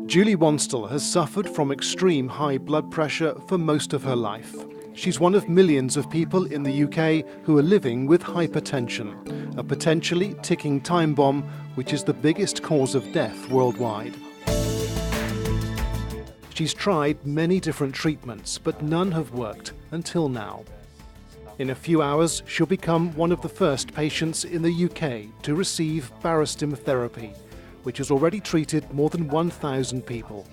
Julie Wanstall has suffered from extreme high blood pressure for most of her life. She's one of millions of people in the UK who are living with hypertension, a potentially ticking time bomb which is the biggest cause of death worldwide. She's tried many different treatments, but none have worked until now. In a few hours, she'll become one of the first patients in the UK to receive Berenstain therapy, which has already treated more than 1,000 people.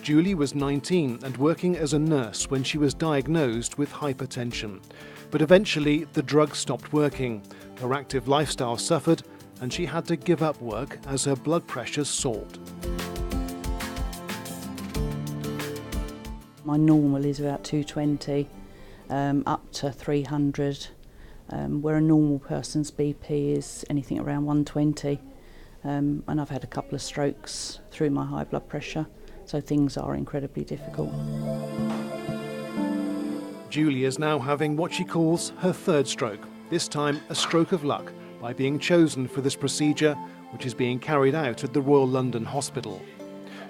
Julie was 19 and working as a nurse when she was diagnosed with hypertension. But eventually, the drugs stopped working, her active lifestyle suffered, and she had to give up work as her blood pressure soared. My normal is about 220, up to 300, where a normal person's BP is anything around 120. And I've had a couple of strokes through my high blood pressure, so things are incredibly difficult. Julie is now having what she calls her third stroke, this time a stroke of luck, by being chosen for this procedure, which is being carried out at the Royal London Hospital.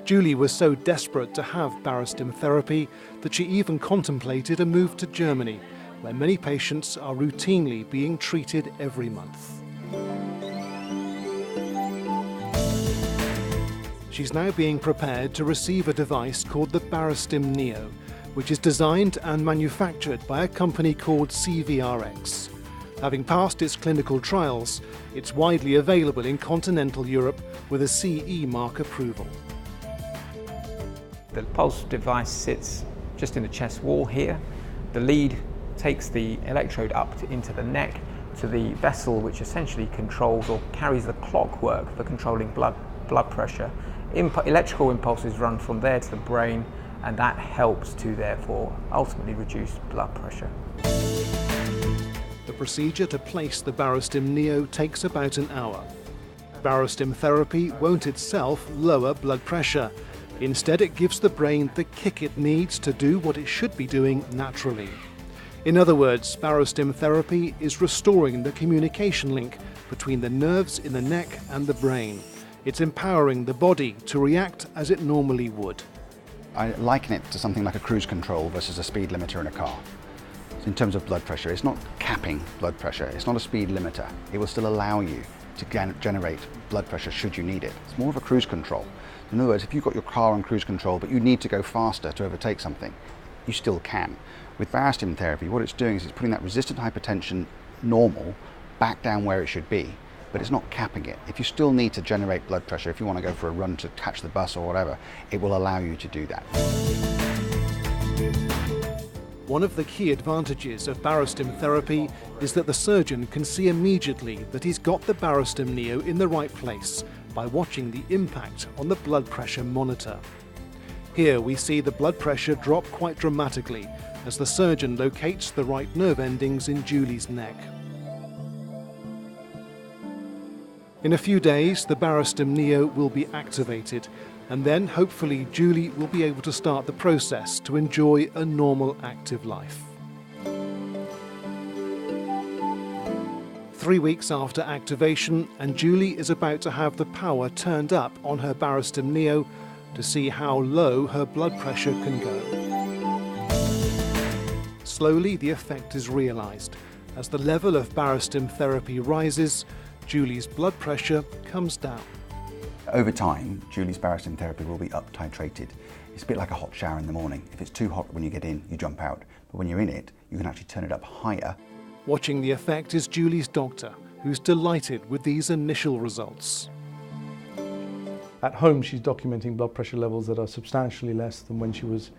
Julie was so desperate to have Berenstain therapy that she even contemplated a move to Germany, where many patients are routinely being treated every month. She's now being prepared to receive a device called the Berenstain Neo, which is designed and manufactured by a company called CVRX. Having passed its clinical trials, it's widely available in continental Europe with a CE mark approval. The pulse device sits just in the chest wall here. The lead takes the electrode up into the neck to the vessel which essentially controls or carries the clockwork for controlling blood pressure. Electrical impulses run from there to the brain, and that helps to therefore ultimately reduce blood pressure. The procedure to place the Berenstain Neo takes about an hour. Berenstain therapy won't itself lower blood pressure. Instead, it gives the brain the kick it needs to do what it should be doing naturally. In other words, Berenstain therapy is restoring the communication link between the nerves in the neck and the brain. It's empowering the body to react as it normally would. I liken it to something like a cruise control versus a speed limiter in a car. In terms of blood pressure, it's not capping blood pressure, it's not a speed limiter. It will still allow you to generate blood pressure should you need it. It's more of a cruise control. In other words, if you've got your car on cruise control but you need to go faster to overtake something, you still can. With Berenstain therapy, what it's doing is it's putting that resistant hypertension normal back down where it should be, but it's not capping it. If you still need to generate blood pressure, if you want to go for a run to catch the bus or whatever, it will allow you to do that. One of the key advantages of Berenstain therapy is that the surgeon can see immediately that he's got the Berenstain Neo in the right place by watching the impact on the blood pressure monitor. Here we see the blood pressure drop quite dramatically as the surgeon locates the right nerve endings in Julie's neck. In a few days, the Berenstain Neo will be activated, and then hopefully Julie will be able to start the process to enjoy a normal active life. 3 weeks after activation, and Julie is about to have the power turned up on her Berenstain Neo to see how low her blood pressure can go. Slowly the effect is realised. As the level of Berenstain therapy rises, Julie's blood pressure comes down. Over time, Julie's Berenstain therapy will be up titrated. It's a bit like a hot shower in the morning. If it's too hot when you get in, you jump out. But when you're in it, you can actually turn it up higher. Watching the effect is Julie's doctor, who's delighted with these initial results. At home, she's documenting blood pressure levels that are substantially less than when she was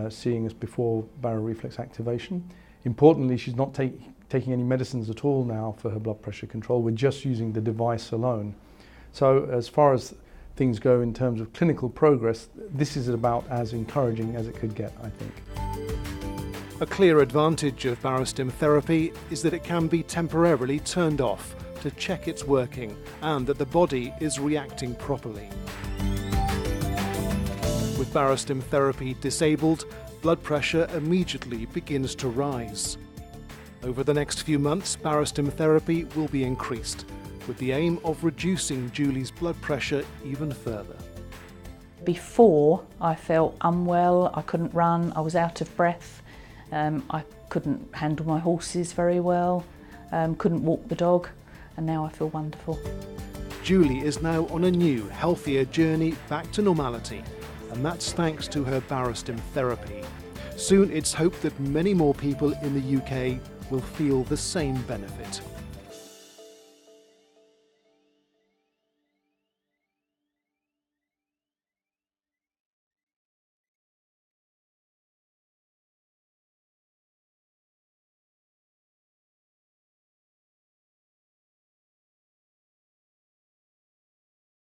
seeing us before baroreflex activation. Importantly, she's not taking any medicines at all now for her blood pressure control. We're just using the device alone. So as far as things go in terms of clinical progress, this is about as encouraging as it could get, I think. A clear advantage of Berenstain therapy is that it can be temporarily turned off to check it's working and that the body is reacting properly. With Berenstain therapy disabled, blood pressure immediately begins to rise. Over the next few months, Berenstain therapy will be increased. with the aim of reducing Julie's blood pressure even further. Before, I felt unwell, I couldn't run, I was out of breath, I couldn't handle my horses very well, couldn't walk the dog, and now I feel wonderful. Julie is now on a new, healthier journey back to normality, and that's thanks to her Berenstain therapy. Soon it's hoped that many more people in the UK will feel the same benefit.